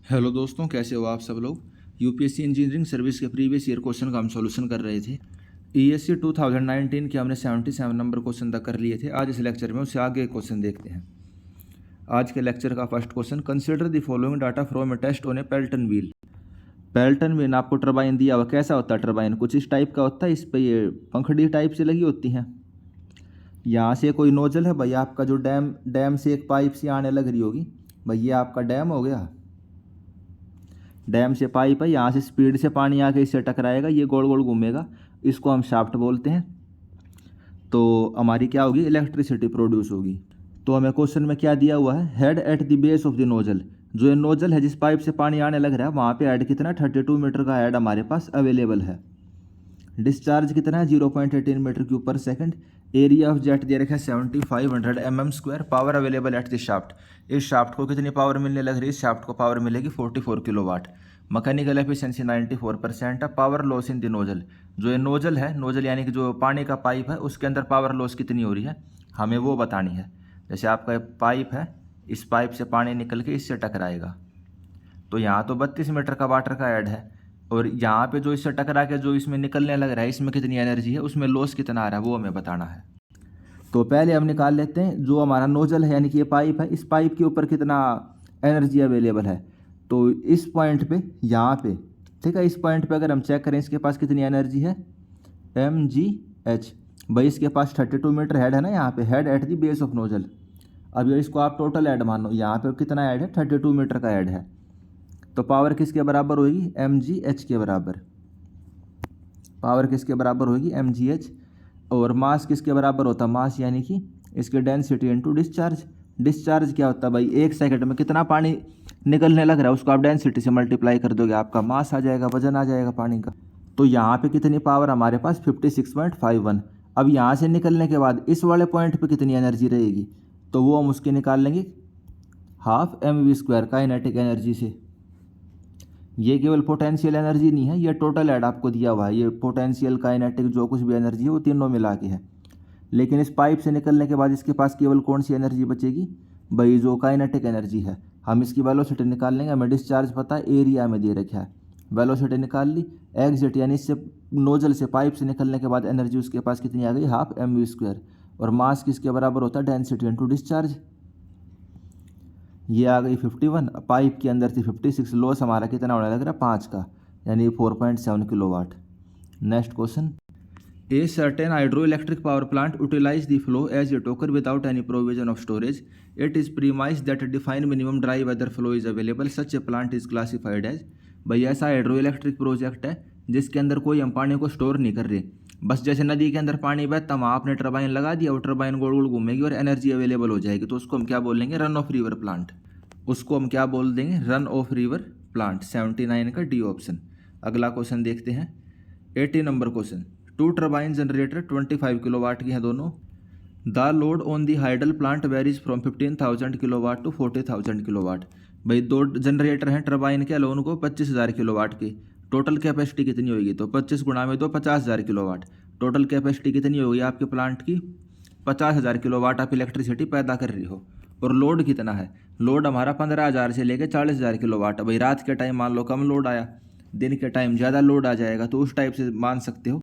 Hello दोस्तों, कैसे हो आप सब लोग। यूपीएससी इंजीनियरिंग सर्विस के प्रीवियस ईयर क्वेश्चन का हम सॉल्यूशन कर रहे थे। ईएससी 2019 के हमने 77 नंबर क्वेश्चन तक कर लिए थे। आज इस लेक्चर में उससे आगे क्वेश्चन देखते हैं। आज के लेक्चर का first question, consider the following data from a test on a Pelton wheel. Pelton wheel आपको टरबाइन दिया हुआ, कैसा होता है टरबाइन, कुछ इस टाइप का होता है, इस पर ये पंखड़ी टाइप से लगी होती हैं। यहाँ से कोई नोजल है भाई, आपका जो डैम से एक पाइप से आने लग रही होगी भाई, ये आपका डैम हो गया। डैम से पाइप है, यहाँ से स्पीड से पानी आके इससे टकराएगा, ये गोल गोल घूमेगा, इसको हम शाफ्ट बोलते हैं। तो हमारी क्या होगी, इलेक्ट्रिसिटी प्रोड्यूस होगी। तो हमें क्वेश्चन में क्या दिया हुआ है, head at the base of the nozzle. जो ये नोजल है जिस पाइप से पानी आने लग रहा है, वहाँ पे हेड कितना 32 मीटर का हेड हमारे पास अवेलेबल है। डिस्चार्ज कितना है 0.18 metre cube per second. Area of jet दे रखा है 7500 mm²। Power available at the shaft. इस शाफ्ट को कितनी पावर मिलने लग रही है, इस शाफ्ट को पावर मिलेगी 44 किलोवाट। मैकेनिकल एफिशिएंसी 94% है। Power loss in the nozzle, जो ये नोजल है, नोजल यानी कि जो पानी का पाइप है, उसके अंदर पावर लॉस कितनी हो रही है हमें वो बतानी है। जैसे आपका पाइप है, इस पाइप से पानी निकल के इससे टकराएगा, तो यहाँ तो 32 मीटर का वाटर का हेड है, और यहाँ पे जो इससे टकरा के जो इसमें निकलने लग रहा है, इसमें कितनी एनर्जी है, उसमें लॉस कितना आ रहा है, वो हमें बताना है। तो पहले हम निकाल लेते हैं जो हमारा नोजल है, यानी कि ये पाइप है, इस पाइप के ऊपर कितना एनर्जी अवेलेबल है। तो इस पॉइंट पे, यहाँ पे, ठीक है, इस पॉइंट पे अगर हम चेक करें इसके पास कितनी एनर्जी है, mgh। भाई इसके पास 32 मीटर हेड है ना, यहाँ पे head at the base of nozzle. अब ये इसको आप टोटल हेड मानो, यहाँ पे कितना हेड है, 32 मीटर का हेड है। तो पावर किसके बराबर होगी, mgh के बराबर। पावर किसके बराबर होगी, mgh। और मास किसके बराबर होता है, मास यानी कि इसके डेंसिटी इनटू डिस्चार्ज। डिस्चार्ज क्या होता है भाई, 1 सेकंड में कितना पानी निकलने लग रहा है, उसको आप डेंसिटी से मल्टीप्लाई कर दोगे, आपका मास आ जाएगा, वजन आ जाएगा पानी का। तो यहाँ पे कितनी पावर हमारे पास 56.51। अब यहाँ से निकलने के बाद इस वाले पॉइंट पे कितनी एनर्जी रहेगी, तो वो हम उसके निकाल लेंगे हाफ mv² काइनेटिक एनर्जी से। ये केवल पोटेंशियल एनर्जी नहीं है, ये टोटल ऐड आपको दिया हुआ है, ये पोटेंशियल काइनेटिक जो कुछ भी एनर्जी है वो तीनों मिला के है। लेकिन इस पाइप से निकलने के बाद इसके पास केवल कौन सी एनर्जी बचेगी भाई, जो काइनेटिक एनर्जी है। हम इसकी वेलोसिटी निकाल लेंगे, हमें डिस्चार्ज पता है, एरिया में दे रखा है। वेलोसिटी निकाल ली, एग्जिट यानी इससे नोजल से पाइप से निकलने के बाद एनर्जी उसके पास कितनी आ गई, हाफ mv²। और मास किसके बराबर होता है, डेंसिटी इनटू डिस्चार्ज। ये आ गई 51, पाइप के अंदर थी 56, लॉस हमारा कितना होने लग रहा है 5 का, यानी 4.7 kilowatt. Next question, a certain hydroelectric power plant utilize the flow as it occur without any provision of storage. It is premise that define minimum dry weather flow is available, such a plant is classified as. भाई ऐसा hydro electric project है जिसके अंदर कोई हम पानी को store नहीं कर रहे, बस जैसे नदी के अंदर पानी बहता, वहाँ आपने टरबाइन लगा दिया, वो टरबाइन गोल गोल घूमेगी और एनर्जी अवेलेबल हो जाएगी, तो उसको हम क्या बोलेंगे, रन ऑफ रिवर प्लांट। उसको हम क्या बोल देंगे, रन ऑफ रिवर प्लांट। 79 का डी ऑप्शन। अगला क्वेश्चन देखते हैं, 80 number question, 2 turbine generator 25 kilowatt की हैं दोनों। The load on the hydel plant varies from 15,000 kilowatt to 40,000 kilowatt. भाई 2 जनरेटर हैं टर्बाइन के, लोन को 25,000 किलोवाट की। टोटल कैपेसिटी कितनी होगी, तो 25 गुणा में 2 50,000 किलोवाट। टोटल कैपेसिटी कितनी होगी आपके प्लांट की, 50,000 किलोवाट आप इलेक्ट्रिसिटी पैदा कर रही हो। और लोड कितना है, लोड हमारा 15,000 से लेकर 40,000 किलोवाट। भाई रात के टाइम मान लो कम लोड आया, दिन के टाइम ज़्यादा लोड आ जाएगा, तो उस टाइप से मान सकते हो।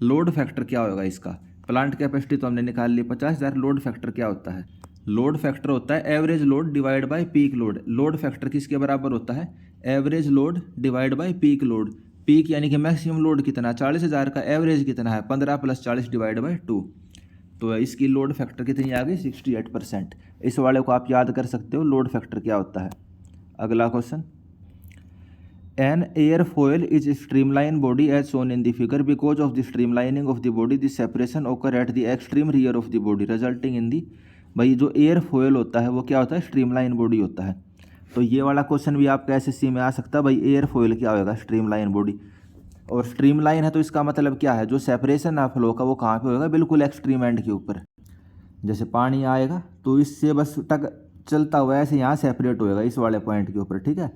लोड फैक्टर क्या होगा इसका, प्लांट कैपेसिटी तो हमने निकाल ली 50,000, लोड फैक्टर क्या होता है, लोड फैक्टर होता है average load divide by peak load. Load factor किसके बराबर होता है, average load divide by peak load. Peak यानी कि मैक्सिमम लोड कितना, 40,000 का, एवरेज कितना है 15 + 40 डिवाइड बाय 2। तो इसकी लोड फैक्टर कितनी आ गई, 68%। इस वाले को आप याद कर सकते हो, लोड फैक्टर क्या होता है। अगला question, an airfoil is streamline body as shown in the figure, because of the streamlining of the body the separation occur at the extreme rear of the body resulting in the. भाई जो airfoil होता है वो क्या होता है, streamline body होता है। तो ये वाला क्वेश्चन भी आपका एसएससी में आ सकता है, भाई एयरफॉयल क्या होगा, स्ट्रीमलाइन बॉडी। और स्ट्रीमलाइन है तो इसका मतलब क्या है, जो सेपरेशन है फ्लो का वो कहाँ पे होगा, बिल्कुल एक्सट्रीम एंड के ऊपर। जैसे पानी आएगा तो इससे बस टक चलता हुआ ऐसे यहाँ सेपरेट होएगा इस वाले पॉइंट के ऊपर, ठीक है।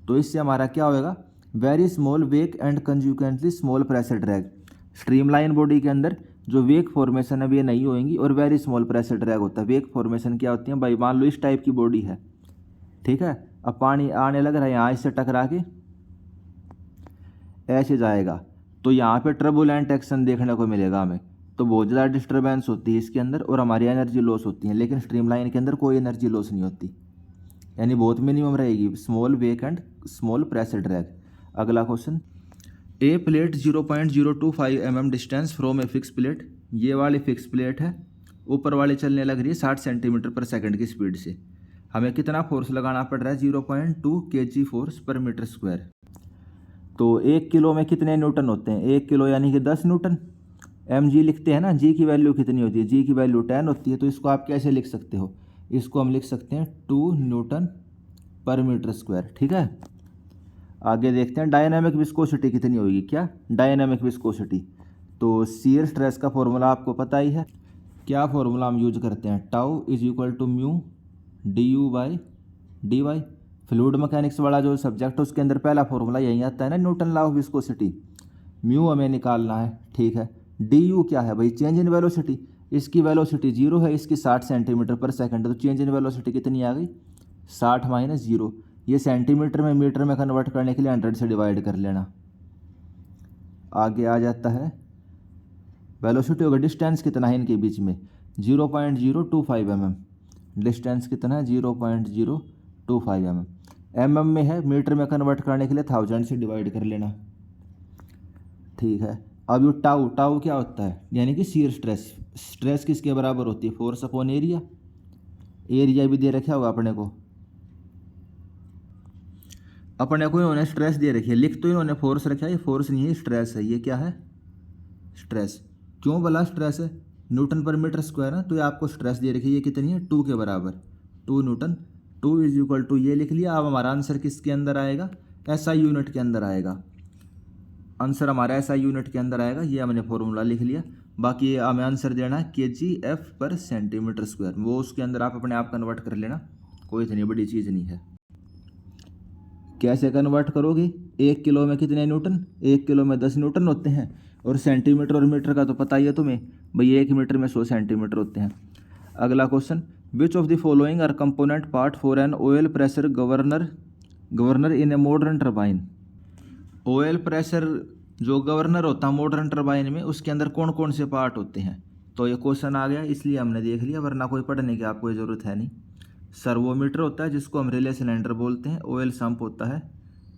तो इससे हमारा क्या होएगा, very small wake and consequently small pressure drag. Streamline body के अंदर जो वेक फॉर्मेशन है वे नहीं होएंगी, और वेरी स्मॉल प्रेशर ड्रैग होता है। वेक फॉर्मेशन क्या होती है भाई, मान लो इस टाइप की बॉडी है, ठीक है, अब पानी आने लग रहा है, यहाँ इससे टकरा के ऐसे जाएगा, तो यहाँ पे टर्बुलेंट एक्शन देखने को मिलेगा हमें। तो बहुत ज़्यादा डिस्टर्बेंस होती है इसके अंदर और हमारी एनर्जी लॉस होती है, लेकिन स्ट्रीमलाइन के अंदर कोई एनर्जी लॉस नहीं होती, यानी बहुत मिनिमम रहेगी। Small wake and small pressure drag. अगला question, a plate 0.025 mm distance from a fix plate. ये वाली फिक्स प्लेट है, ऊपर वाली चलने लग रही है 60 सेंटीमीटर पर सेकंड की स्पीड से। हमें कितना फोर्स लगाना पड़ रहा है? 0.2 kg फोर्स पर मीटर स्क्वायर। तो 1 किलो में कितने न्यूटन होते हैं? 1 किलो यानी कि 10 न्यूटन। mg लिखते हैं ना, g की वैल्यू कितनी होती है? g की वैल्यू 10 होती है। तो इसको आप कैसे लिख सकते हो? इसको हम लिख सकते हैं 2 न्यूटन पर मीटर स्क्वायर। ठीक है, आगे देखते हैं डायनामिक विस्कोसिटी कितनी होगी। क्या डायनामिक विस्कोसिटी? तो शियर स्ट्रेस का फॉर्मूला आपको पता ही है। क्या फॉर्मूला हम यूज करते हैं? Tau is equal to mu d by d y. Fluid mechanics वाला जो सब्जेक्ट है उसके अंदर पहला फॉर्मूला यही आता है ना, Newton law of viscosity. Mu हमें निकालना है, ठीक है। डी यू क्या है भाई? Change in velocity. इसकी वेलोसिटी 0 है, इसकी 60 सेंटीमीटर पर सेकंड, तो चेंज इन वेलोसिटी कितनी आ गई? 60 माइनस 0। ये सेंटीमीटर में मीटर में कन्वर्ट करने के लिए 100 से डिवाइड कर लेना। आगे आ जाता है वेलोसिटी होगा, डिस्टेंस कितना है इनके बीच में? 0.025 mm। डिस्टेंस कितना है? 0.025 mm। mm में है, मीटर में कन्वर्ट करने के लिए 1000 से डिवाइड कर लेना। ठीक है, अब ये टाउ, टाउ क्या होता है? यानी कि शियर स्ट्रेस। स्ट्रेस किसके बराबर होती है? Force upon area. एरिया भी दे रखा होगा अपने को इन्होंने स्ट्रेस दे रखी है। लिख तो इन्होंने फोर्स रखा है, ये फोर्स नहीं है, स्ट्रेस है। ये क्या है? स्ट्रेस। क्यों बोला स्ट्रेस है? न्यूटन पर मीटर स्क्वायर है, तो ये आपको स्ट्रेस दे रखी है। ये कितनी है? 2 के बराबर, 2 न्यूटन। 2 इज इक्वल टू ये लिख लिया। अब हमारा आंसर किसके अंदर आएगा? एसआई यूनिट के अंदर आएगा। आंसर हमारा एसआई यूनिट के अंदर आएगा। ये हमने फॉर्मूला लिख लिया। बाकी हमें आंसर देना है kgf पर सेंटीमीटर स्क्वायर। वो उसके अंदर आप अपने आप कन्वर्ट कर लेना, कोई इतनी बड़ी चीज़ नहीं है। कैसे कन्वर्ट करोगे? 1 किलो में कितने न्यूटन? 1 किलो में 10 न्यूटन होते हैं। और सेंटीमीटर और मीटर का तो पता ही है तुम्हें भाई, 1 मीटर में 100 सेंटीमीटर होते हैं। अगला question, which of the following R component part for an oil pressure governor in a modern turbine. Oil pressure जो गवर्नर होता है मॉडर्न टरबाइन में, उसके अंदर कौन कौन से पार्ट होते हैं? तो ये क्वेश्चन आ गया, इसलिए हमने देख लिया, वरना कोई पढ़ने की आपको ज़रूरत है नहीं। सर्वोमीटर होता है जिसको हम रिले सिलेंडर बोलते हैं। ऑयल सम्प होता है,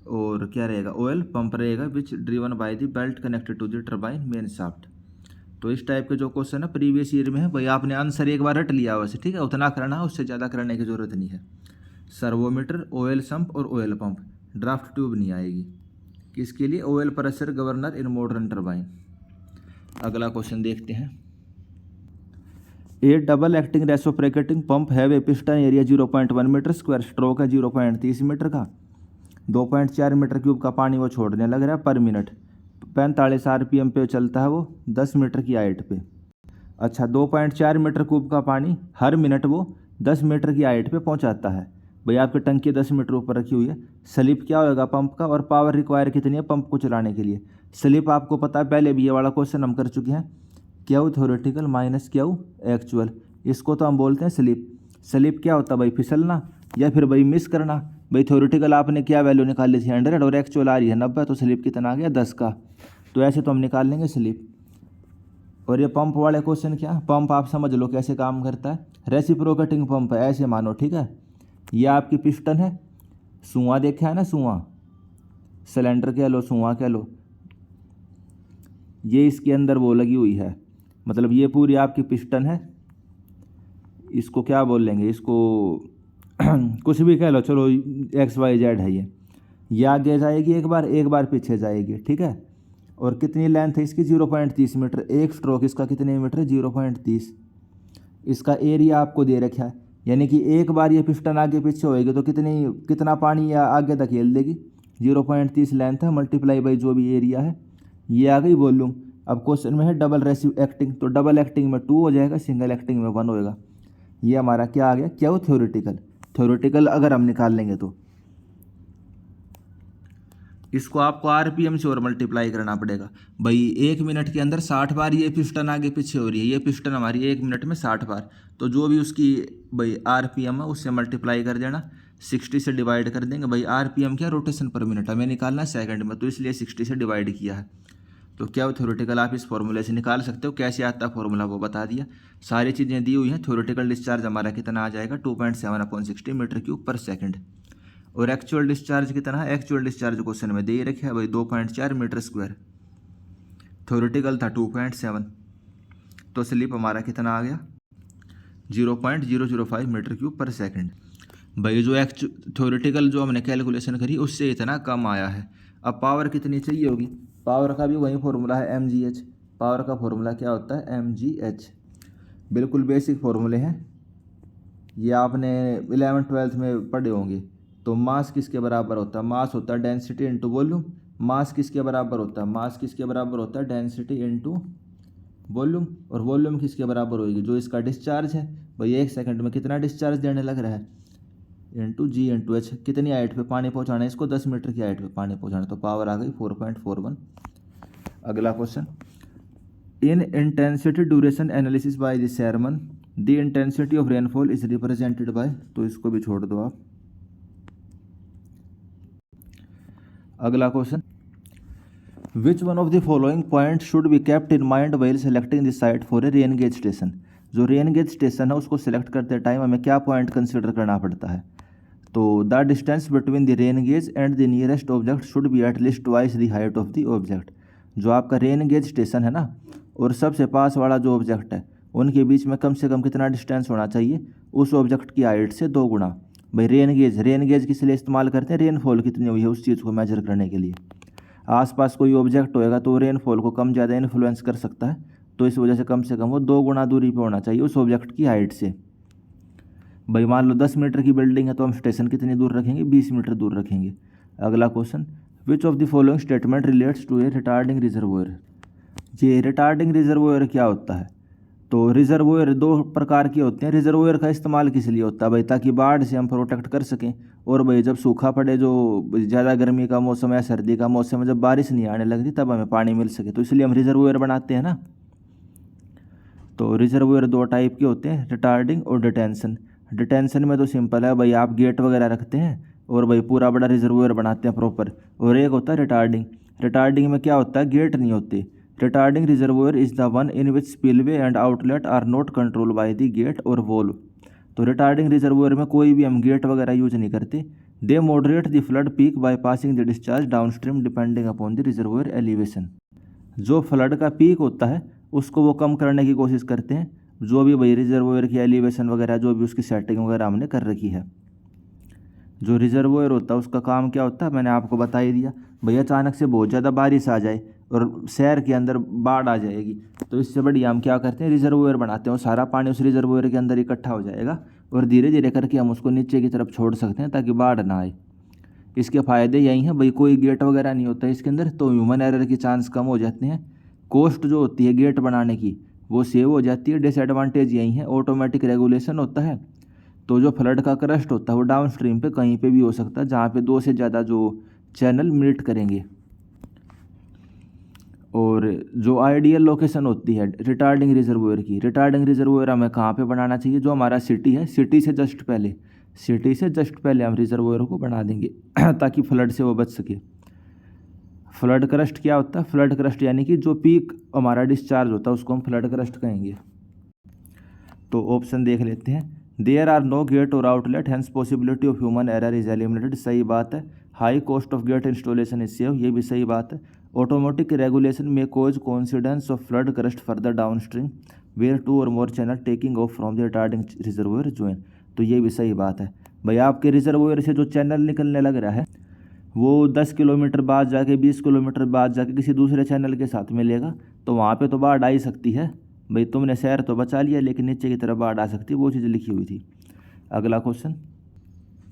और क्या रहेगा? ऑयल पंप रहेगा, which driven by the belt connected to the turbine main shaft. तो इस टाइप के जो क्वेश्चन है प्रीवियस ईयर में है भाई, आपने आंसर एक बार रट लिया वैसे, ठीक है, उतना करना है, उससे ज़्यादा करने की ज़रूरत नहीं है। सर्वोमीटर, ऑयल सम्प और ऑयल पंप। ड्राफ्ट ट्यूब नहीं आएगी। किसके लिए? Oil pressure governor in modern turbine. अगला क्वेश्चन देखते हैं। A double acting reciprocating pump have a piston area 0.1 metre square, stroke है 0.30 मीटर का, 2.4 मीटर क्यूब का पानी वो छोड़ने लग रहा है पर मिनट, 45 RPM पे चलता है वो 10 मीटर की हाइट पे। अच्छा, 2.4 मीटर क्यूब का पानी हर मिनट वो 10 मीटर की हाइट पे पहुंचाता है। भाई आपकी टंकी 10 मीटर ऊपर रखी हुई है। स्लिप क्या होगा पंप का, और पावर रिक्वायर कितनी है पंप को चलाने के लिए? स्लिप आपको पता है, पहले भी ये वाला क्वेश्चन हम कर चुके हैं। Q theoretical minus Q actual, इसको तो हम बोलते हैं स्लिप। स्लिप क्या होता है भाई? फिसलना या फिर भाई मिस करना। भाई थ्योरेटिकल आपने क्या वैल्यू निकाली थी 100 और एक्चुअल आ रही है 90, तो स्लिप कितना आ गया 10 का। तो ऐसे तो हम निकाल लेंगे स्लिप। और ये पंप वाले क्वेश्चन क्या, पंप आप समझ लो कैसे काम करता है। रेसिप्रोकेटिंग पंप है, ऐसे मानो, ठीक है। ये आपकी पिस्टन है, सुआ देखा है ना, सुआ, सिलेंडर कह लो, सुआ कह लो, ये इसके अंदर वो लगी हुई है, मतलब ये पूरी आपकी पिस्टन है। इसको क्या बोल लेंगे, इसको कुछ भी कह लो, चलो XYZ है ये आगे जाएगी एक बार पीछे जाएगी, ठीक है। और कितनी लेंथ है इसकी? 0.30 मीटर। एक स्ट्रोक इसका कितने मीटर है? 0.30। इसका एरिया आपको दे रखा है, यानी कि एक बार ये पिस्टन आगे पीछे होएगी तो कितना पानी या आगे धकेल देगी? 0.30 लेंथ है, मल्टीप्लाई बाई जो भी एरिया है, ये आ गई वॉल्यूम। अब क्वेश्चन में है डबल रेसिव एक्टिंग, तो डबल एक्टिंग में 2 हो जाएगा, सिंगल एक्टिंग में 1 होएगा। ये हमारा क्या आ गया? क्या थ्योरेटिकल अगर हम निकाल लेंगे तो इसको आपको RPM से और मल्टीप्लाई करना पड़ेगा। भाई 1 मिनट के अंदर 60 बार ये पिस्टन आगे पीछे हो रही है, ये पिस्टन हमारी 1 मिनट में 60 बार, तो जो भी उसकी भाई RPM है उससे मल्टीप्लाई कर देना। 60 से डिवाइड कर देंगे भाई। RPM क्या, रोटेशन पर मिनट, हमें निकालना है सेकंड में, तो इसलिए 60 से डिवाइड किया है। तो क्या थ्योरेटिकल आप इस फॉर्मूले से निकाल सकते हो। कैसे आता है फॉर्मूला वो बता दिया, सारी चीज़ें दी हुई हैं। थ्योरेटिकल डिस्चार्ज हमारा कितना आ जाएगा 2.7/60 मीटर क्यूब पर सेकंड। और एक्चुअल डिस्चार्ज कितना है, एक्चुअल डिस्चार्ज क्वेश्चन में दे रखे है भाई 2.4 मीटर स्क्वायर। थ्योरेटिकल था 2.7, तो स्लिप हमारा कितना आ गया 0.005 मीटर क्यूब पर सेकंड। भाई जो थ्योरेटिकल जो हमने कैलकुलेशन करी उससे इतना कम आया है। अब पावर कितनी चाहिए होगी, पावर का भी वही फॉर्मूला है mgh। पावर का फॉर्मूला क्या होता है mgh, बिल्कुल बेसिक फॉर्मूले हैं, ये आपने 11th-12th में पढ़े होंगे। तो मास किसके बराबर होता है, मास होता है डेंसिटी इंटू वॉल्यूम। मास किसके बराबर होता है, मास किसके बराबर होता है डेंसिटी इंटू वॉल्यूम। और वॉल्यूम किसके बराबर होगी, जो इसका डिस्चार्ज है भाई 1 सेकंड में कितना डिस्चार्ज देने लग रहा है, इंटू जी इंटू एच। कितनी हाइट पे पानी पहुंचाना है इसको, 10 मीटर की हाइट पे पानी पहुंचाना, तो पावर आ गई 4.41। अगला question, in intensity duration analysis by the Sherman the intensity of rainfall is represented by, तो इसको भी छोड़ दो आप। अगला question, which one of the following point should be kept in mind while selecting the site for a rain gauge station. जो rain gauge station है उसको सिलेक्ट करते टाइम हमें क्या पॉइंट कंसिडर करना पड़ता है, तो the distance between the rain gauge and the nearest object should be at least twice the height of the object. जो आपका रेन गेज स्टेशन है ना और सबसे पास वाला जो ऑब्जेक्ट है उनके बीच में कम से कम कितना डिस्टेंस होना चाहिए, उस ऑब्जेक्ट की हाइट से 2 गुना। भाई रेन गेज किस लिए इस्तेमाल करते हैं, रेनफॉल कितनी हुई है उस चीज़ को मेजर करने के लिए। आसपास कोई ऑब्जेक्ट होएगा तो रेनफॉल को कम ज़्यादा इन्फ्लुएंस कर सकता है, तो इस वजह से कम वो 2 गुना दूरी पे होना चाहिए उस ऑब्जेक्ट की हाइट से। भाई मान लो 10 मीटर की बिल्डिंग है तो हम स्टेशन कितनी दूर रखेंगे, 20 मीटर दूर रखेंगे। अगला question, which of the following statement relates to a retarding reservoir. ये रिटार्डिंग रिजर्वोयर क्या होता है, तो रिजर्वोयर 2 प्रकार के होते हैं। रिजर्वोयर का इस्तेमाल किस लिए होता है भाई, ताकि बाढ़ से हम प्रोटेक्ट कर सकें। और भाई जब सूखा पड़े, जो ज़्यादा गर्मी का मौसम या सर्दी का मौसम है, जब बारिश नहीं आने लगती तब हमें पानी मिल सके, तो इसलिए हम रिजर्वोयर बनाते हैं ना। तो रिजर्वोयर 2 टाइप के होते हैं, रिटार्डिंग और डिटेंशन। डिटेंशन में तो सिंपल है भाई, आप गेट वगैरह रखते हैं और भाई पूरा बड़ा रिजर्वोयर बनाते हैं प्रॉपर। और एक होता है रिटार्डिंग। रिटार्डिंग में क्या होता है, गेट नहीं होते। Retarding reservoir is the one in which spillway and outlet are not control by the gate और वॉल्व। तो रिटार्डिंग रिजर्वोयर में कोई भी हम गेट वगैरह यूज नहीं करते। They moderate the flood peak by passing the discharge downstream depending upon the reservoir elevation. जो फ्लड का पीक होता है उसको वो कम करने की कोशिश करते हैं, जो भी भाई रिजर्वोयर की एलिवेशन वगैरह जो भी उसकी सेटिंग वगैरह हमने कर रखी है। जो रिजर्वोयर होता है उसका काम क्या होता है मैंने आपको बता ही दिया। भैया अचानक से बहुत ज़्यादा बारिश आ जाए और शहर के अंदर बाढ़ आ जाएगी, तो इससे बढ़िया हम क्या करते हैं, रिजर्वोयर बनाते हैं। सारा पानी उस रिजर्वोयर के अंदर इकट्ठा हो जाएगा और धीरे धीरे करके हम उसको नीचे की तरफ छोड़ सकते हैं ताकि बाढ़ ना आए। इसके फ़ायदे यही हैं भाई, कोई गेट वगैरह नहीं होता इसके अंदर, तो ह्यूमन एरर की चांस कम हो जाते हैं। कॉस्ट जो होती है गेट बनाने की वो सेव हो जाती है। डिसएडवांटेज यही है, ऑटोमेटिक रेगुलेशन होता है, तो जो फ्लड का क्रस्ट होता है वो डाउन स्ट्रीम पे कहीं पे भी हो सकता है जहाँ पे 2 से ज़्यादा जो चैनल मीट करेंगे। और जो आइडियल लोकेशन होती है रिटार्डिंग रिजर्वोयर की, रिटार्डिंग रिजर्वोयर हमें कहाँ पे बनाना चाहिए, जो हमारा सिटी है, सिटी से जस्ट पहले हम रिजर्वोयर को बना देंगे ताकि फ्लड से वो बच सके। फ्लड क्रस्ट क्या होता है, फ्लड क्रस्ट यानी कि जो पीक हमारा डिस्चार्ज होता है उसको हम फ्लड क्रस्ट कहेंगे। तो ऑप्शन देख लेते हैं, there are no gate or outlet hence possibility of human error is eliminated, सही बात है। High cost of gate installation is save, ये भी सही बात है। ऑटोमेटिक रेगुलेशन में cause coincidence of flood crest further downstream where 2 or more channel taking off from the retarding reservoir join, तो ये भी सही बात है। भाई आपके रिजर्वोयर से जो चैनल निकलने लग रहा है वो 10 किलोमीटर बाद जाके 20 किलोमीटर बाद जाके किसी दूसरे चैनल के साथ मिलेगा, तो वहाँ पे तो बाढ़ आ ही सकती है। भाई तुमने शहर तो बचा लिया लेकिन नीचे की तरफ बाढ़ आ सकती है, वो चीज़ लिखी हुई थी। अगला question,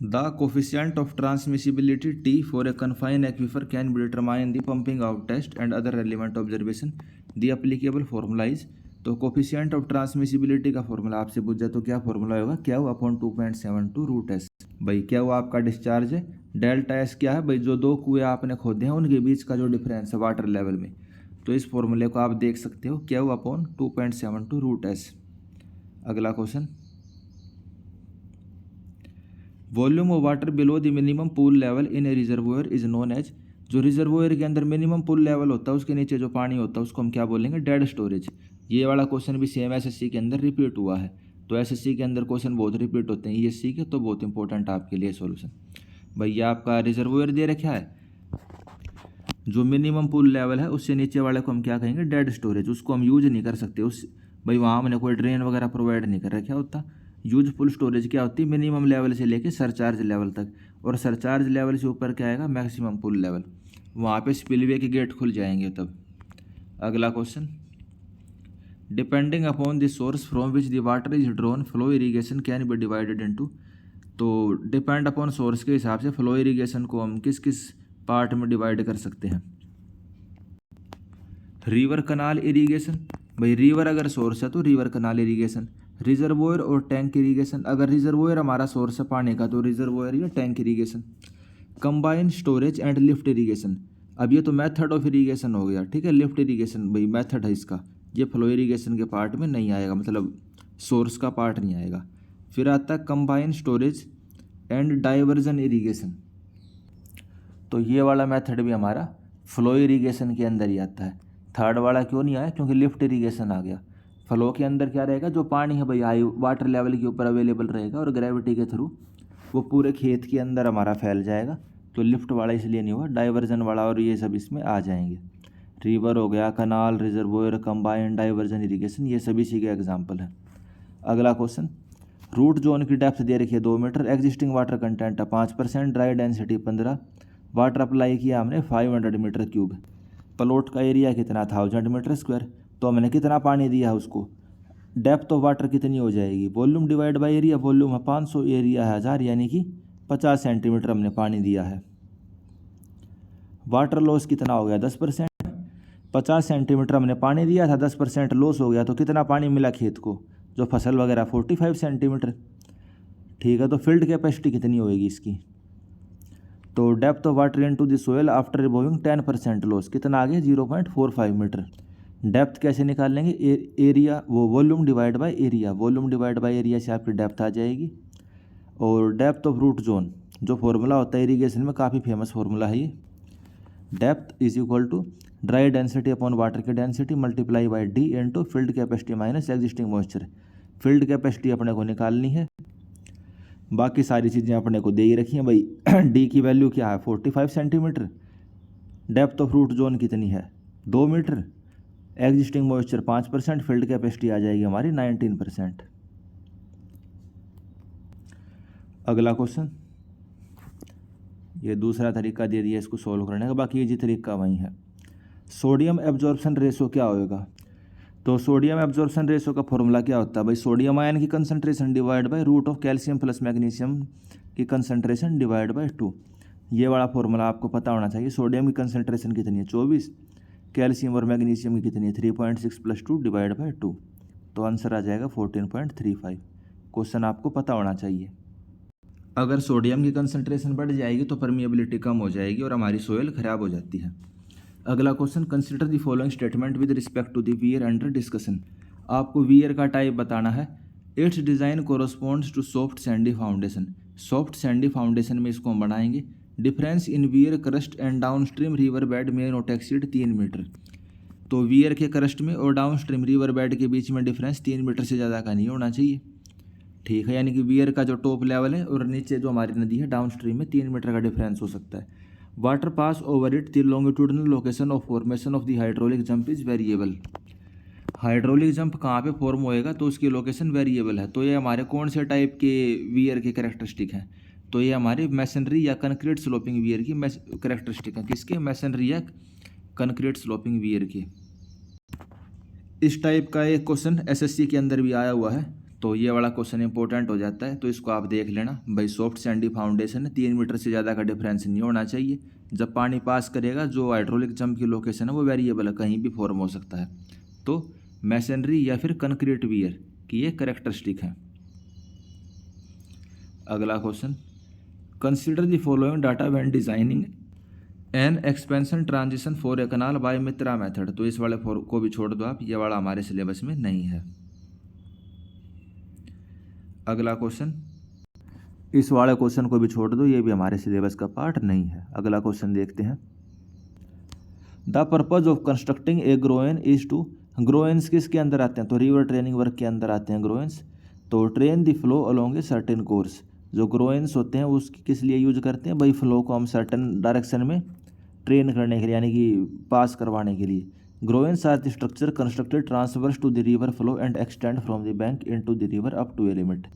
the coefficient of transmissibility T for a confine aquifer can be determine the pumping out test and other relevant observation the applicable formula is. तो कोफिशिएंट ऑफ ट्रांसमिसिबिलिटी का फॉर्मूला आपसे पूछ जाए तो क्या फॉर्मूला होगा, क्या हो अपॉन 2.72 रूट एस। भाई क्या वो आपका डिस्चार्ज है, डेल्टा एस क्या है भाई, जो 2 कुएं आपने खोदे हैं उनके बीच का जो डिफरेंस है वाटर लेवल में, तो इस फॉर्मूले को आप देख सकते हो, क्या हुआ अपॉन 2.72 रूट एस। अगला question, volume of water below the minimum pool level in a reservoir is known as, जो रिजर्वोयर के अंदर मिनिमम पूल लेवल होता है उसके नीचे जो पानी होता है उसको हम क्या बोलेंगे, डेड स्टोरेज। ये वाला क्वेश्चन भी सेम एसएससी के अंदर रिपीट हुआ है। तो एसएससी के अंदर क्वेश्चन बहुत रिपीट होते हैं ईएससी के, तो बहुत इंपॉर्टेंट आपके लिए सॉल्यूशन। भैया आपका रिजर्वोयर दे रखा है, जो मिनिमम पूल लेवल है उससे नीचे वाले को हम क्या कहेंगे, डेड स्टोरेज। उसको हम यूज नहीं कर सकते, उस भाई वहाँ हमने कोई ड्रेन वगैरह प्रोवाइड नहीं कर रखा होता। यूजफुल स्टोरेज क्या होती है, मिनिमम लेवल से लेके सरचार्ज लेवल तक, और सरचार्ज लेवल से ऊपर क्या आएगा, मैक्सिमम पूल लेवल। वहाँ पे स्पिलवे के गेट खुल जाएंगे तब। अगला question, depending upon the source from which the water is drawn flow irrigation can be divided into. तो डिपेंड अपॉन सोर्स के हिसाब से फ्लो इरीगेशन को हम किस किस पार्ट में डिवाइड कर सकते हैं। रिवर कनाल इरीगेशन, भाई रिवर अगर सोर्स है तो रिवर कनाल इरीगेशन। रिजर्वोयर और टैंक इरीगेशन, अगर रिजर्वोयर हमारा सोर्स है पानी का तो रिजर्वोयर या tank irrigation. Combine storage and lift irrigation, अब ये तो मेथड ऑफ इरीगेशन हो गया, ठीक है। लिफ्ट इरीगेशन भाई मेथड है इसका, ये फ्लो इरीगेशन के पार्ट में नहीं आएगा, मतलब सोर्स का पार्ट नहीं आएगा। फिर आता है combine storage and diversion irrigation, तो ये वाला मेथड भी हमारा फ्लो इरीगेशन के अंदर ही आता है। थर्ड वाला क्यों नहीं आया, क्योंकि लिफ्ट इरीगेशन आ गया। फ्लो के अंदर क्या रहेगा, जो पानी है भाई हाई वाटर लेवल के ऊपर अवेलेबल रहेगा और ग्रेविटी के थ्रू वो पूरे खेत के अंदर हमारा फैल जाएगा, तो लिफ्ट वाला इसलिए नहीं हुआ। डाइवर्जन वाला और ये सब इसमें आ जाएंगे। रिवर हो गया, कनाल, रिजर्वोयर, कंबाइन, डाइवर्जन इरीगेशन, ये सभी इसी के एग्जाम्पल है। अगला क्वेश्चन, रूट जोन की डेप्थ दे रखी है 2 मीटर, एग्जिस्टिंग वाटर कंटेंट है 5%, ड्राई डेंसिटी 15, वाटर अप्लाई किया हमने 500 मीटर क्यूब, प्लॉट का एरिया कितना 1000 मीटर स्क्वायर, तो हमने कितना पानी दिया है उसको, डेप्थ ऑफ वाटर कितनी हो जाएगी, volume divide by area, volume है 500, एरिया है 1000, यानी कि 50 सेंटीमीटर हमने पानी दिया है। वाटर लॉस कितना हो गया 10%, 50 सेंटीमीटर हमने पानी दिया था, 10% लॉस हो गया, तो कितना पानी मिला खेत को, जो फसल वगैरह 45 सेंटीमीटर, ठीक है। तो फील्ड कैपेसिटी कितनी होगी इसकी, तो depth of water into the soil after removing 10% loss, कितना आ गया 0.45 मीटर। डेप्थ कैसे निकाल लेंगे, एरिया वो volume divide by area, volume divide by area से आपकी डेप्थ आ जाएगी। और डेप्थ ऑफ रूट जोन, जो फॉर्मूला होता है इरीगेशन में, काफ़ी फेमस फार्मूला है ये, depth is equal to dry density upon water की density multiply by D into field capacity minus existing moisture. Field capacity अपने को निकालनी है, बाकी सारी चीज़ें अपने को दे ही रखी हैं भाई। डी की वैल्यू क्या है 45 centimetre, depth of root zone कितनी है 2 metre, existing moisture 5%, field capacity आ जाएगी हमारी 19%। अगला क्वेश्चन, ये दूसरा तरीका दे दिया इसको सॉल्व करने का, बाकी ये जी तरीका वही है। सोडियम एब्जॉर्प्शन रेशो क्या होएगा, तो सोडियम एब्जॉर्प्शन रेशो का फॉर्मूला क्या होता है भाई, सोडियम आयन की concentration divide by root of calcium plus magnesium की कंसंट्रेशन डिवाइड बाय 2। ये वाला फॉर्मूला आपको पता होना चाहिए। सोडियम की कंसंट्रेशन कितनी है 24, कैल्शियम और मैग्नीशियम की कितनी है 3.6 + 2 डिवाइड बाय 2, तो आंसर आ जाएगा 14.35। क्वेश्चन आपको पता होना चाहिए। अगर सोडियम की कंसंट्रेशन बढ़ जाएगी तो परमिएबिलिटी कम हो जाएगी और हमारी सोयल खराब हो जाती है। अगला question, consider the following statement with respect to the weir under discussion. आपको वियर का टाइप बताना है। Its design corresponds to soft sandy foundation, soft sandy foundation में इसको हम बनाएंगे। Difference in weir crest and downstream river bed में not exceed 3 metre, तो वियर के क्रस्ट में और डाउन स्ट्रीम रिवर बेड के बीच में डिफरेंस 3 मीटर से ज़्यादा का नहीं होना चाहिए, ठीक है। यानी कि वियर का जो टॉप लेवल है और नीचे जो हमारी नदी है डाउन स्ट्रीम में 3 मीटर का डिफरेंस हो सकता है। Water pass over it the longitudinal location of formation of the hydraulic jump is variable. Hydraulic jump कहाँ पे फॉर्म होएगा तो उसकी लोकेशन वेरिएबल है। तो ये हमारे कौन से टाइप के वियर के कैरेक्टरिस्टिक हैं, तो ये हमारे मैसनरी या कंक्रीट स्लोपिंग वियर की कैरेक्टरिस्टिक है। किसके, मैसनरी या कंक्रीट स्लोपिंग वियर के। इस टाइप का एक क्वेश्चन एसएससी के अंदर भी आया हुआ है, तो ये वाला क्वेश्चन इंपॉर्टेंट हो जाता है, तो इसको आप देख लेना भाई। सॉफ्ट सैंडी फाउंडेशन है, 3 मीटर से ज़्यादा का डिफरेंस नहीं होना चाहिए। जब पानी पास करेगा जो हाइड्रोलिक जंप की लोकेशन है वो वेरिएबल है, कहीं भी फॉर्म हो सकता है। तो मैसनरी या फिर कंक्रीट वियर की ये कैरेक्टरिस्टिक है। अगला question, consider the following data when designing an expansion transition for a canal by Mitra method. तो इस वाले को भी छोड़ दो आप, ये वाला हमारे सिलेबस में नहीं है। अगला क्वेश्चन, इस वाले क्वेश्चन को भी छोड़ दो, ये भी हमारे सिलेबस का पार्ट नहीं है। अगला क्वेश्चन देखते हैं। The purpose of constructing a groyne is to, groynes किसके अंदर आते हैं, तो रिवर ट्रेनिंग वर्क के अंदर आते हैं ग्रोइंस। तो train the flow along a certain course, जो ग्रोइंस होते हैं उसकी किस लिए यूज करते हैं भाई, फ्लो को हम सर्टेन डायरेक्शन में ट्रेन करने के लिए, यानी कि पास करवाने के लिए। Groynes are the structure constructed transverse to the river flow and extend from the bank into the river up to a limit.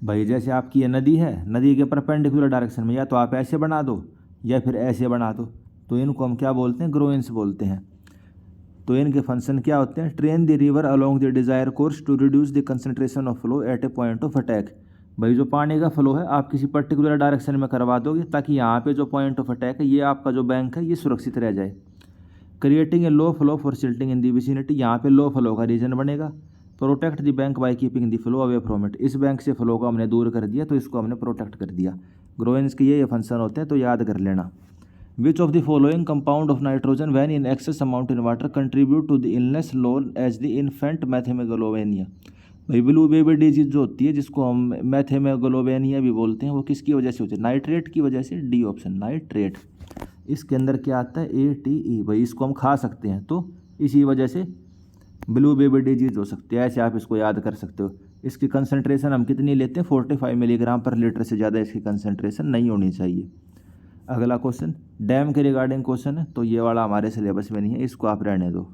भाई जैसे आपकी ये नदी है, नदी के परपेंडिकुलर डायरेक्शन में या तो आप ऐसे बना दो या फिर ऐसे बना दो, तो इनको हम क्या बोलते हैं, ग्रोइंस बोलते हैं। तो इनके फंक्शन क्या होते हैं, train the river along the desire course to reduce the concentration of flow at a point of attack. भाई जो पानी का फ्लो है आप किसी पर्टिकुलर डायरेक्शन में करवा दोगे ताकि यहाँ पे जो पॉइंट ऑफ अटैक है, ये आपका जो बैंक है, ये सुरक्षित रह जाए। Creating a low flow for silting in the vicinity, यहाँ पे लो फ्लो का रीजन बनेगा। Protect the bank by keeping the flow away from it, इस बैंक से फ्लो को हमने दूर कर दिया तो इसको हमने प्रोटेक्ट कर दिया। ग्रोइंस के ये फंक्शन होते हैं, तो याद कर लेना। Which of the following compound of nitrogen when in excess amount in water contribute to the illness known as the infant methaemoglobinaemia. भाई ब्लू बेबी डिजीज जो होती है, जिसको हम मैथेमेगलोवेनिया भी बोलते हैं, वो किसकी वजह से होती है, नाइट्रेट की वजह से। D option nitrate. इसके अंदर क्या आता है, ATE। भाई इसको हम खा सकते हैं, तो इसी वजह से ब्लू बेबी डिजीज हो सकती है। ऐसे आप इसको याद कर सकते हो। इसकी कंसंट्रेशन हम कितनी लेते हैं, 45 मिलीग्राम पर लीटर, से ज़्यादा इसकी कंसंट्रेशन नहीं होनी चाहिए। अगला क्वेश्चन डैम के रिगार्डिंग क्वेश्चन है, तो ये वाला हमारे सिलेबस में नहीं है, इसको आप रहने दो।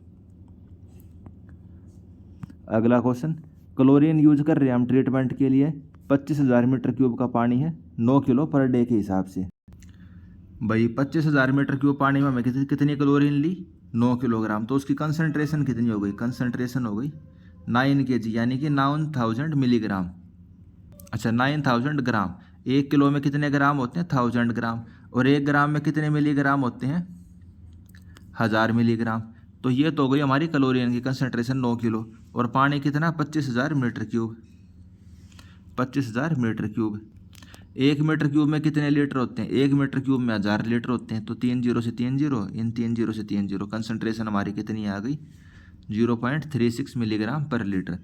अगला क्वेश्चन, क्लोरीन यूज कर रहे हैं हम ट्रीटमेंट के लिए, 25,000 मीटर क्यूब का पानी है, 9 किलो पर डे के हिसाब से। भाई 25,000 मीटर क्यूब पानी में हमें कितनी क्लोरीन ली, 9 किलोग्राम। तो उसकी कंसंट्रेशन कितनी हो गई, कंसंट्रेशन हो गई 9 kg, यानी कि 9000 मिलीग्राम। अच्छा 9000 ग्राम। 1 किलो में कितने ग्राम होते हैं, 1000 ग्राम। और 1 ग्राम में कितने मिलीग्राम होते हैं, 1000 मिलीग्राम। तो ये तो हो गई हमारी क्लोरीन की कंसंट्रेशन 9 किलो। और पानी कितना, 25,000 metre cube. 25,000 metre cube. 1 metre cube में कितने लीटर होते हैं, 1 मीटर क्यूब में 1000 लीटर होते हैं। तो 3 0 से 3 0, इन 3 0 से 3 0, कंसंट्रेशन हमारी कितनी आ गई, 0.36 मिलीग्राम पर लीटर।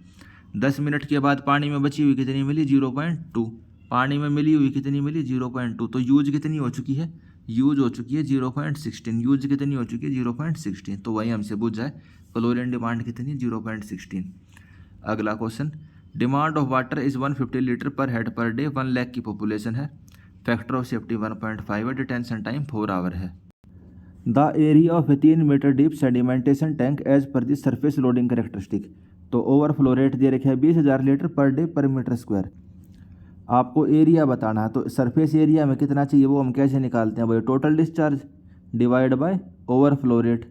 10 मिनट के बाद पानी में बची हुई कितनी मिली, 0.2। पानी में मिली हुई कितनी मिली, 0.2। तो यूज कितनी हो चुकी है, यूज हो चुकी है 0.16। यूज कितनी हो चुकी है, 0.16। तो वही हमसे पूछ जाए क्लोरीन डिमांड कितनी, 0.16। अगला question, demand of water is 150 litre per head per day, 1 lakh की पॉपुलेशन है। फैक्टर ऑफ सेफ्टी 1.5 है, डिटेंशन टाइम 4 आवर है। The area of a 3 metre deep sedimentation tank as per the surface loading characteristic. तो overflow rate दे रखे है 20,000 litre per day पर metre square. आपको एरिया बताना है, तो सरफेस एरिया में कितना चाहिए वो हम कैसे निकालते हैं भाई, total discharge divide by overflow rate.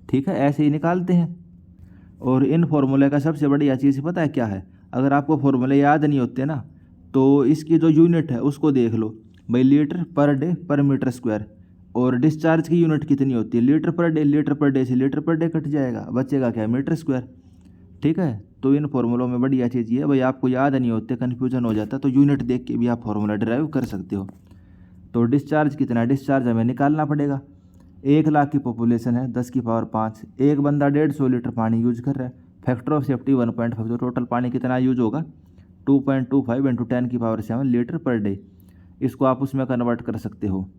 ठीक है, ऐसे ही निकालते हैं। और इन फॉर्मूले का सबसे बढ़िया चीज़ पता है क्या है, अगर आपको फॉर्मूले याद नहीं होते ना, तो इसकी जो यूनिट है उसको देख लो भाई, लीटर पर डे पर मीटर स्क्वायर। और डिस्चार्ज की यूनिट कितनी होती है, litre per day. Litre per day से लीटर पर डे कट जाएगा, बचेगा क्या, मीटर स्क्वायर। ठीक है, तो इन फॉर्मूलों में बढ़िया चीज़ ये है भाई, आपको याद नहीं होते, कन्फ्यूजन हो जाता, तो यूनिट देख के भी आप फॉर्मूला ड्राइव कर सकते हो। तो डिस्चार्ज कितना है, डिस्चार्ज हमें निकालना पड़ेगा। 1 लाख की पॉपुलेशन है, 10 की पावर 5, एक बंदा 150 लीटर पानी यूज कर रहा है। फैक्टर ऑफ सेफ्टी 1.5, तो टोटल पानी कितना यूज होगा, 2.25 इंटू 10 की पावर 7 लीटर पर डे। इसको आप उसमें कन्वर्ट कर सकते हो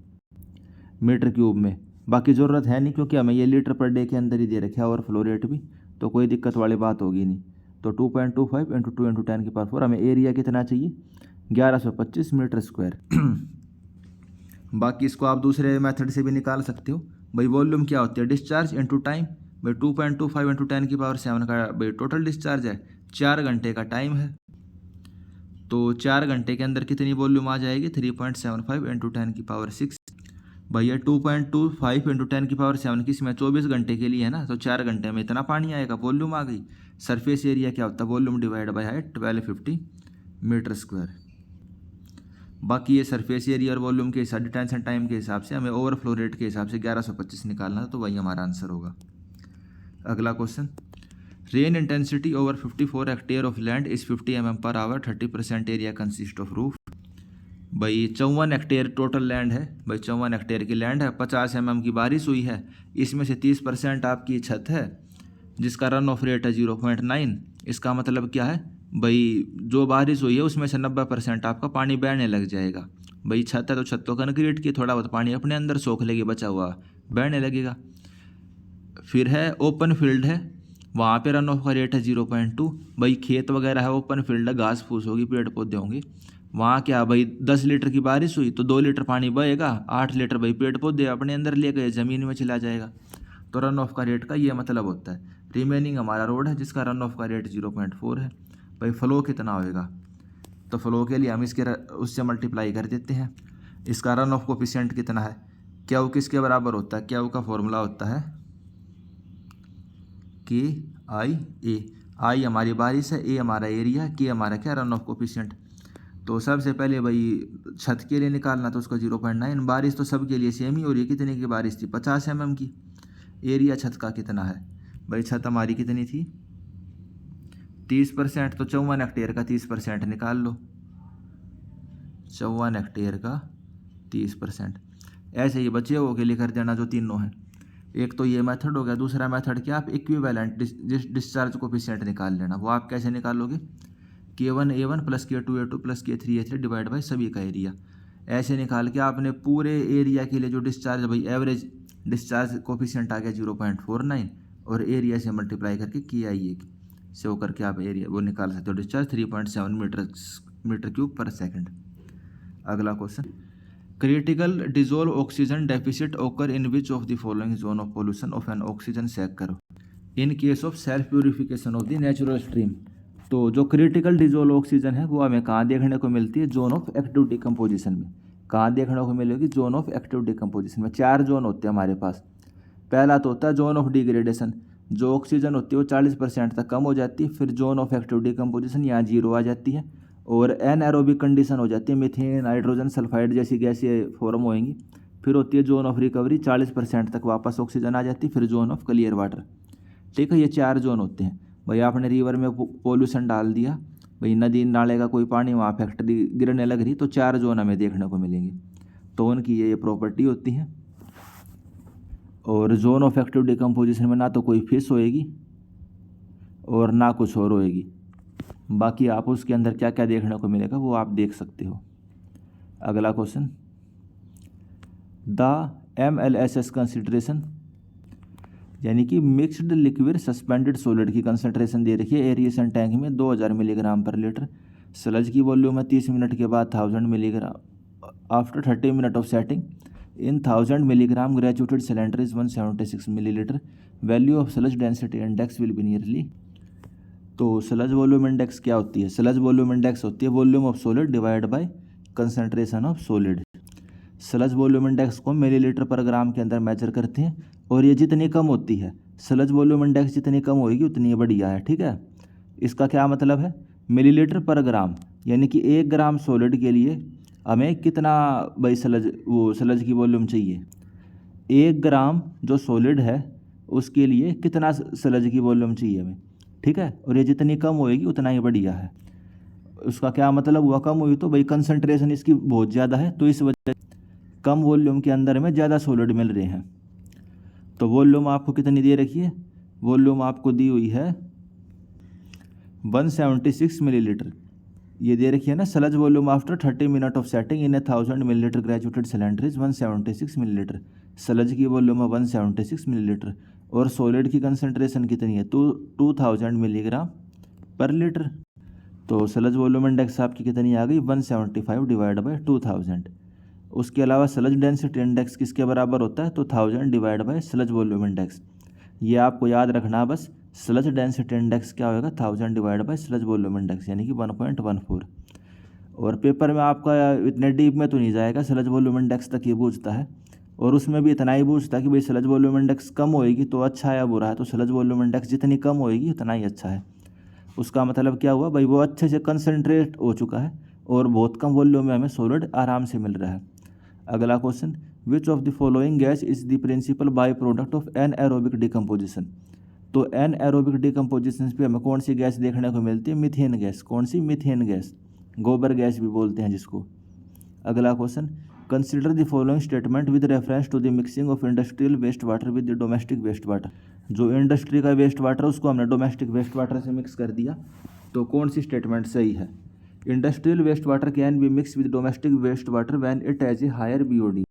मीटर क्यूब में, बाकी ज़रूरत है नहीं क्योंकि हमें ये लीटर पर डे के अंदर ही दे रखे है और फ्लो रेट भी, तो कोई दिक्कत वाली बात होगी नहीं। तो 2.25 इंटू 2 इंटू 10 की पावर 4, हमें एरिया कितना चाहिए, 1125 मीटर स्क्वायर। बाकी इसको आप दूसरे मेथड से भी निकाल सकते हो भाई। वॉल्यूम क्या होती है, डिस्चार्ज इंटू टाइम। भाई 2.25 इंटू 10 की पावर 7 का भाई टोटल डिस्चार्ज है, 4 घंटे का टाइम है, तो 4 घंटे के अंदर कितनी वॉल्यूम आ जाएगी, 3.75 इंटू 10 की पावर 6। भैया 2.25 इंटू 10 की पावर 7 किस में, 24 घंटे के लिए है ना, तो 4 घंटे में इतना पानी आएगा, वॉल्यूम आ गई। सरफेस एरिया क्या होता है, volume divide by height, 1250 metre square. बाकी ये सरफेस एरिया और वॉल्यूम के हिसाब, डिटेंशन टाइम के हिसाब से हमें ओवरफ्लो रेट के हिसाब से 1125 निकालना है, तो वही हमारा आंसर होगा। अगला question, rain intensity over 54 hectare of land is 50 mm per hour, 30% area consist of roof. भाई 54 हेक्टेयर टोटल लैंड है, भाई 54 हेक्टेयर की लैंड है, 50 mm की बारिश हुई है, इसमें से 30% आपकी छत है जिसका रन ऑफ रेट है 0.9। इसका मतलब क्या है भाई जो बारिश हुई है उसमें से 90% आपका पानी बहने लग जाएगा। भाई छत है तो छत तो कंक्रीट की, थोड़ा बहुत पानी अपने अंदर सोख लेगी, बचा हुआ बहने लगेगा। फिर है ओपन फील्ड है, वहाँ पे रन ऑफ का रेट है 0.2। भाई खेत वगैरह है, ओपन फील्ड है, घास फूस होगी, पेड़ पौधे होंगे, वहाँ क्या भाई 10 लीटर की बारिश हुई तो 2 लीटर पानी बहेगा, 8 लीटर भाई पेड़ पौधे अपने अंदर ले गए, ज़मीन में चला जाएगा। तो रन ऑफ का रेट का ये मतलब होता है। रिमेनिंग हमारा रोड है जिसका रन ऑफ का रेट 0.4 है। भाई फ्लो कितना होएगा, तो फ्लो के लिए हम इसके उससे मल्टीप्लाई कर देते हैं। इसका रन ऑफ कोफिशिएंट कितना है, क्यू किसके बराबर होता है, क्यू का फॉर्मूला होता है KIA। आई हमारी बारिश है, ए हमारा एरिया, के हमारा क्या रन ऑफ कोफिशिएंट। तो सबसे पहले भाई छत के लिए निकालना, तो उसका 0.9। बारिश तो सबके लिए सेम ही हो रही है, कितने की बारिश थी 50 mm की। एरिया छत का कितना है, भाई छत हमारी कितनी थी 30%, तो 54 हेक्टेयर का 30% निकाल लो, 54 हेक्टेयर का 30%। ऐसे ही बचे वो के लिए कर देना जो तीनों हैं। एक तो ये मेथड हो गया, दूसरा मेथड क्या, आप इक्विवेलेंट डिस्चार्ज कोफिशिएंट निकाल लेना। वो आप कैसे निकालोगे, K1A1 plus K2A2 plus K3A3 divide by सभी का एरिया। ऐसे निकाल के आपने पूरे एरिया के लिए जो डिस्चार्ज, भाई एवरेज डिस्चार्ज कोफिशिएंट आ गया 0.49, और एरिया से मल्टीप्लाई करके KIA से होकर के आप एरिया वो निकाल सकते हो, discharge 3.7 metre cube per second. अगला question, critical dissolve oxygen deficit occur in which of the following zone of pollution of an oxygen sag curve in case of self purification of the natural stream. तो जो critical dissolve oxygen है वो हमें कहाँ देखने को मिलती है, जोन ऑफ एक्टिव डिकम्पोजिशन में। कहाँ देखने को मिलेगी, जोन ऑफ एक्टिव डिकम्पोजिशन में। 4 जोन होते हैं हमारे पास। पहला तो होता है जोन ऑफ डिग्रेडेशन, जो ऑक्सीजन होती है वो 40% तक कम हो जाती है। फिर जोन ऑफ एक्टिव डिकम्पोजिशन, यहाँ 0 आ जाती है। और एनएरोबिक कंडीशन हो जाती है, मीथेन हाइड्रोजन सल्फाइड जैसी गैसें फॉर्म होएंगी। फिर होती है जोन ऑफ रिकवरी, 40% तक वापस ऑक्सीजन आ जाती है। फिर जोन ऑफ क्लियर वाटर। ठीक है, ये 4 जोन होते हैं। भाई आपने रिवर में पोल्यूशन डाल दिया, भाई नदी नाले का कोई पानी, वहाँ फैक्ट्री गिरने लग रही, तो 4 जोन हमें देखने को मिलेंगे। तो उनकी ये प्रॉपर्टी होती है। और जोन ऑफ एक्टिव डिकम्पोजिशन में ना तो कोई फिश होएगी और ना कुछ और होएगी। बाकी आप उसके अंदर क्या क्या देखने को मिलेगा वो आप देख सकते हो। अगला क्वेश्चन, द MLSS कंसिडरेशन, यानी कि मिक्स्ड लिक्विड सस्पेंडेड सॉलिड की कंसंट्रेशन दे रखी है एरिएशन टैंक में 2000 मिलीग्राम पर लीटर। स्लज की वॉल्यूम है 30 मिनट के बाद 1000 milligram after 30 minute of setting in 1000 milligram graduated cylinder is 176 millilitre. Value of sludge density index will be nearly. तो स्लज वॉल्यूम इंडेक्स क्या होती है, स्लज वॉल्यूम इंडेक्स होती है volume of solid divide by concentration of solid. Sludge volume index को millilitre पर ग्राम के अंदर मेजर करते हैं, और ये जितनी कम होती है, स्लज वॉल्यूम इंडेक्स जितनी कम होगी उतनी बढ़िया है। ठीक है, इसका क्या मतलब है, मिलीलीटर पर ग्राम, यानी कि 1 ग्राम सॉलिड के लिए हमें कितना भाई स्लज की वॉल्यूम चाहिए। 1 ग्राम जो सॉलिड है उसके लिए कितना स्लज की वॉल्यूम चाहिए हमें। ठीक है, और ये जितनी कम होएगी उतना ही बढ़िया है। उसका क्या मतलब हुआ, कम हुई तो भाई कंसंट्रेशन इसकी बहुत ज़्यादा है, तो इस वजह से कम वॉल्यूम के अंदर में ज़्यादा सॉलिड मिल रहे हैं। तो वॉल्यूम आपको कितनी दे रखी है, वॉल्यूम आपको दी हुई है 176 मिलीलीटर, ये दे रखी है ना। Sludge volume after 30 minute of setting in 1000 millilitre graduated cylinder is 176 millilitre. Sludge की वॉल्यूम है 176 मिलीलीटर, और सॉलिड की कंसंट्रेशन कितनी है, 2000 मिलीग्राम पर लीटर। तो स्लज वॉल्यूम इंडेक्स आपकी कितनी आ गई, 175 डिवाइड बाई 2000। उसके अलावा स्लज डेंसिटी इंडेक्स किसके बराबर होता है, तो 1000 divide by sludge volume index. ये आपको याद रखना बस, स्लज डेंसिटी इंडेक्स क्या होगा, 1000 divide by sludge volume index, यानी कि 1.14। और पेपर में आपका इतने डीप में तो नहीं जाएगा, स्लज वॉल्यूम इंडेक्स तक ये पूछता है, और उसमें भी इतना ही पूछता है कि भाई स्लज वॉल्यूम इंडेक्स कम होएगी तो अच्छा है या बुरा है। तो स्लज वॉल्यूम इंडेक्स जितनी कम होएगी उतना ही अच्छा है। उसका मतलब क्या हुआ भाई, वो अच्छे से कंसनट्रेट हो चुका है और बहुत कम वॉल्यूम में हमें सॉलिड आराम से मिल रहा है। अगला question, which of the following gas is the principal by product of anaerobic decomposition. तो एनएरोबिक डिकम्पोजिशन पे हमें कौन सी गैस देखने को मिलती है, मीथेन गैस। कौन सी, मीथेन गैस, गोबर गैस भी बोलते हैं जिसको। अगला question, consider the following statement with reference to the mixing of industrial waste water with the domestic waste water. जो इंडस्ट्री का वेस्ट वाटर उसको हमने डोमेस्टिक वेस्ट वाटर से मिक्स कर दिया, तो कौन सी स्टेटमेंट सही है? Industrial waste water can be mix with domestic waste water when it has a higher BOD।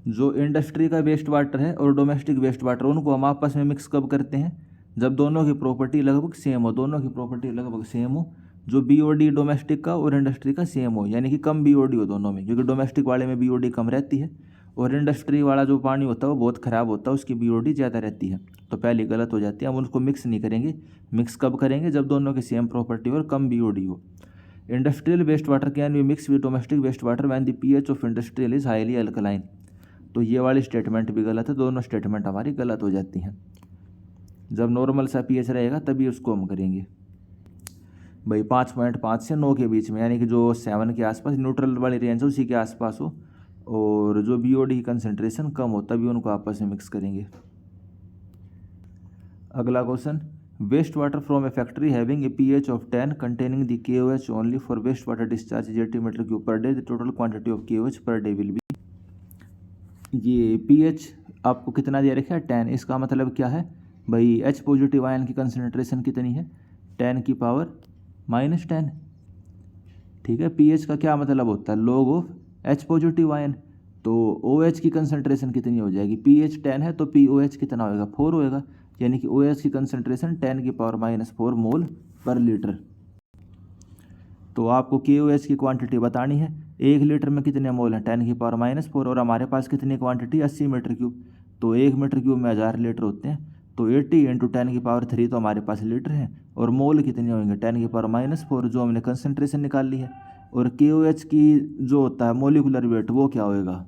जो इंडस्ट्री का वेस्ट वाटर है और डोमेस्टिक वेस्ट वाटर, उनको हम आपस में मिक्स कब करते हैं? जब दोनों की प्रॉपर्टी लगभग सेम हो, दोनों की प्रॉपर्टी लगभग सेम हो, जो BOD डोमेस्टिक का और इंडस्ट्री का सेम हो, यानी कि कम BOD हो दोनों में, क्योंकि डोमेस्टिक वाले में BOD कम रहती है और इंडस्ट्री वाला जो पानी होता है वो बहुत ख़राब होता है, उसकी BOD ज़्यादा रहती है। तो पहली गलत हो जाती है। हम उसको मिक्स नहीं करेंगे। मिक्स कब करेंगे? जब दोनों की सेम प्रॉपर्टी और कम BOD हो। Industrial waste water can be mix with domestic waste water when the pH of industrial is highly alkaline. तो ये वाली स्टेटमेंट भी गलत है। दोनों स्टेटमेंट हमारी गलत हो जाती हैं। जब नॉर्मल सा pH रहेगा तभी उसको हम करेंगे। भाई 5.5 से 9 के बीच में, यानी कि जो 7 के आसपास न्यूट्रल वाली रेंज है उसी के आसपास हो और जो BOD की कंसनट्रेशन कम हो, तभी उनको आपस में मिक्स करेंगे। अगला question, waste water from a factory having a pH of 10 containing the KOH only for waste water discharge 80 metre cube per day, the total quantity of KOH per day will be. ये pH आपको कितना दे रखा है? 10। इसका मतलब क्या है भाई? H पॉजिटिव आयन की कंसनट्रेशन कितनी है? 10 की पावर -10। ठीक है। pH का क्या मतलब होता है? Log of H positive ion. तो OH की कंसनट्रेशन कितनी हो जाएगी? pH 10 है तो POH कितना होएगा? 4 होएगा, यानी कि OH की कंसनट्रेशन 10 की पावर -4 मोल पर लीटर। तो आपको KOH की क्वांटिटी बतानी है। 1 लीटर में कितने मोल हैं? 10 की पावर -4। और हमारे पास कितनी क्वांटिटी? 80 metre cube. तो 1 मीटर क्यूब में 1000 लीटर होते हैं। तो 80 × 10 की पावर 3 तो हमारे पास लीटर है। और मोल कितने होंगे? 10 की पावर -4, जो हमने कंसनट्रेशन निकाल ली है। और KOH की जो होता है मोलिकुलर वेट, वो क्या होएगा?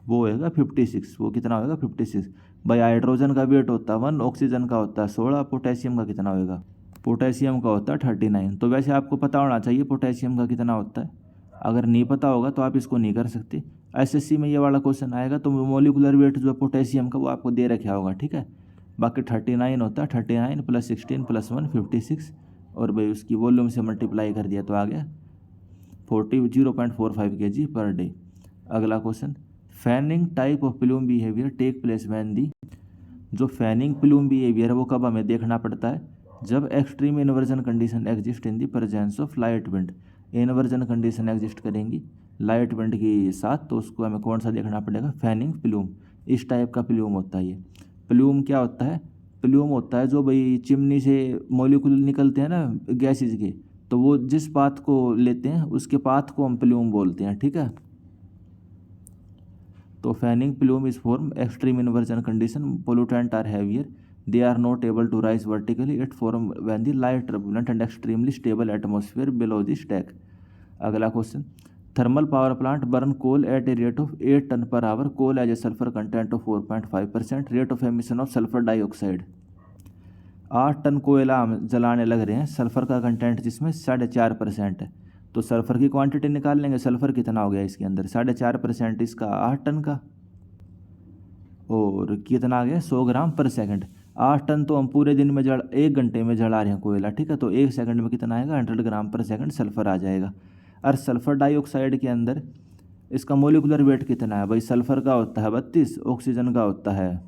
वो होएगा 56। वो कितना होएगा? 56। भाई हाइड्रोजन का वेट होता है 1, ऑक्सीजन का होता है 16, पोटेशियम का कितना होएगा? पोटेशियम का होता है 39। तो वैसे आपको पता होना चाहिए पोटेशियम का कितना होता है। अगर नहीं पता होगा तो आप इसको नहीं कर सकते। SSC में ये वाला क्वेश्चन आएगा तो मोलिकुलर वेट जो है पोटेशियम का वो आपको दे रखा होगा। ठीक है। बाकी 39 होता है, 39 + 16 + 1 56, और भाई उसकी वॉल्यूम से मल्टीप्लाई कर दिया तो आ गया 0.45 kg पर डे। अगला question, fanning type of plume behaviour take place when the. जो फैनिंग प्लूम बिहेवियर है वो कब हमें देखना पड़ता है? जब extreme inversion condition exist in the presence of light wind. Inversion condition exist करेंगी लाइट विंड के साथ, तो उसको हमें कौन सा देखना पड़ेगा? Fanning plume. इस टाइप का प्लूम होता है ये। प्लूम क्या होता है? प्लूम होता है जो भाई चिमनी से मॉलिक्यूल निकलते हैं ना गैसेज के, तो वो जिस पाथ को लेते हैं उसके पाथ को हम प्लूम बोलते हैं। ठीक है। तो fanning plume is form extreme inversion condition, pollutant are heavier, they are not able to rise vertically, it form when the light turbulent and extremely stable atmosphere below the stack। अगला question, thermal power plant burn coal at a rate of 8 ton per hour, coal as a sulphur content of 4.5%, rate of emission of sulphur dioxide. 8 ton कोयला हम जलाने लग रहे हैं, sulphur का content जिसमें 4.5% है। तो सल्फर की क्वांटिटी निकाल लेंगे। सल्फर कितना हो गया इसके अंदर? 4.5% इसका 8 टन का, और कितना आ गया? 100 ग्राम पर सेकंड। 8 टन तो हम पूरे दिन में 1 घंटे में जला रहे हैं कोयला। ठीक है। तो 1 सेकंड में कितना आएगा? 100 ग्राम पर सेकंड सल्फर आ जाएगा। और सल्फर डाइऑक्साइड के अंदर इसका मोलिकुलर वेट कितना है? भाई सल्फर का होता है 32, ऑक्सीजन का होता है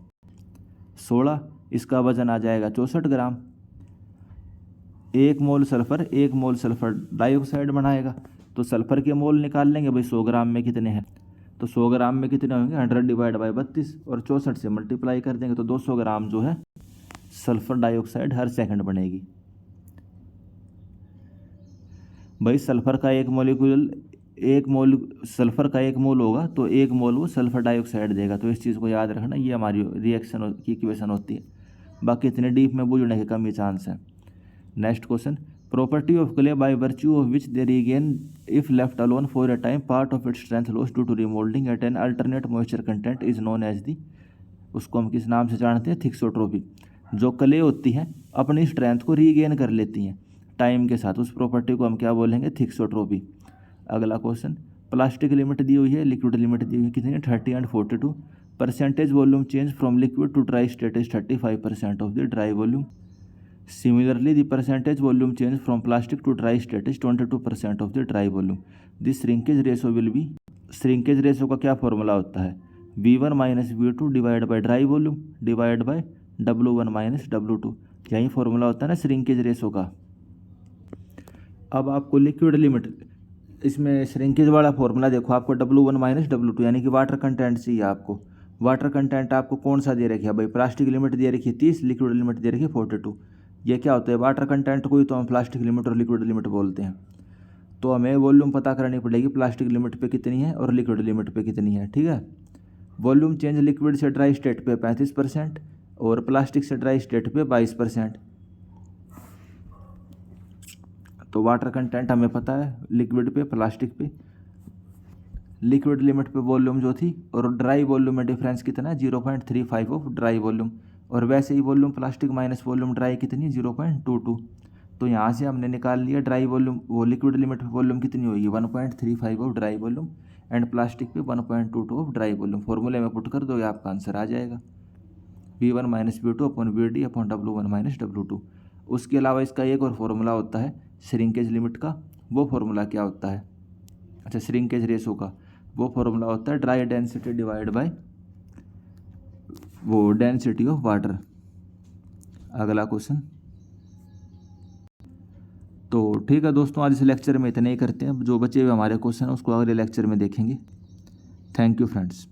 16, इसका वजन आ जाएगा 64 ग्राम। 1 मोल सल्फर डाइऑक्साइड बनाएगा। तो सल्फर के मोल निकाल लेंगे भाई 100 ग्राम में कितने हैं। तो 100 ग्राम में कितने होंगे? 100/32, और 64 से मल्टीप्लाई कर देंगे तो 200 ग्राम जो है सल्फर डाइऑक्साइड हर सेकंड बनेगी। भाई सल्फर का सल्फर का 1 मोल होगा तो 1 मोल वो सल्फर डाइऑक्साइड देगा। तो इस चीज़ को याद रखना, ये हमारी रिएक्शन की इक्वेशन होती है। बाकी इतने डीप में बूझने के कम ही चांस है। Next question, property of clay by virtue of which they regain if left alone for a time part of its strength loss due to remoulding at an alternate moisture content is known as the. उसको हम किस नाम से जानते हैं? थिक्सोट्रोपी। जो clay होती हैं अपनी स्ट्रेंथ को रीगेन कर लेती हैं टाइम के साथ, उस प्रॉपर्टी को हम क्या बोलेंगे? थिक्सोट्रोपी। अगला क्वेश्चन, प्लास्टिक लिमिट दी हुई है, लिक्विड लिमिट दी हुई है, कितनी है? 30 और 42। Percentage volume change from liquid to dry state is 35% of the dry volume. Similarly, the percentage volume change from plastic to dry state is 22% of the dry volume. This shrinkage ratio will be, shrinkage ratio का क्या formula होता है? V1 - V2 divide by dry volume divide by W1 - W2। यही formula होता है ना shrinkage ratio का। अब आपको लिक्विड लिमिट, इसमें श्रिंकेज वाला फॉर्मूला देखो, आपको W1 माइनस W2 यानी कि वाटर कंटेंट चाहिए आपको। वाटर कंटेंट आपको कौन सा दे रखी है भाई, प्लास्टिक लिमिट दे रखी है 30, लिक्विड लिमिट दे रखी है 42। ये क्या होता है, वाटर कंटेंट को ही तो हम प्लास्टिक लिमिट और लिक्विड लिमिट बोलते हैं। तो हमें वॉल्यूम पता करनी पड़ेगी, प्लास्टिक लिमिट पे कितनी है और लिक्विड लिमिट पे कितनी है, ठीक है। वॉल्यूम चेंज लिक्विड से ड्राई स्टेट पे 35% और प्लास्टिक से ड्राई स्टेट पे 22%। तो वाटर कंटेंट हमें पता है लिक्विड पे, प्लास्टिक पे, लिक्विड लिमिट पे वॉल्यूम जो थी, और ड्राई वॉल्यूम में डिफरेंस कितना है 0.35 ऑफ ड्राई वॉल्यूम। और वैसे ही volume plastic minus volume dry कितनी 0.22। तो यहाँ से हमने निकाल लिया ड्राई वॉल्यूम, वो लिक्विड लिमिट पे वॉल्यूम कितनी होगी 1.35 of dry volume and plastic पे 1.22 ऑफ ड्राई वॉल्यूम। फॉर्मूले में पुट कर दोगे आपका आंसर आ जाएगा V1 minus V2 upon VD upon W1 minus W2। उसके अलावा इसका एक और फॉर्मूला होता है श्रिंकेज लिमिट का। वो फॉर्मूला क्या होता है, अच्छा श्रिंकेज रेशो का, वो फॉर्मूला होता है ड्राई डेंसिटी डिवाइड बाय वो डेंसिटी ऑफ वाटर। अगला क्वेश्चन। तो ठीक है दोस्तों, आज इस लेक्चर में इतने ही करते हैं। जो बचे हुए हमारे क्वेश्चन हैं उसको अगले लेक्चर में देखेंगे। Thank you friends.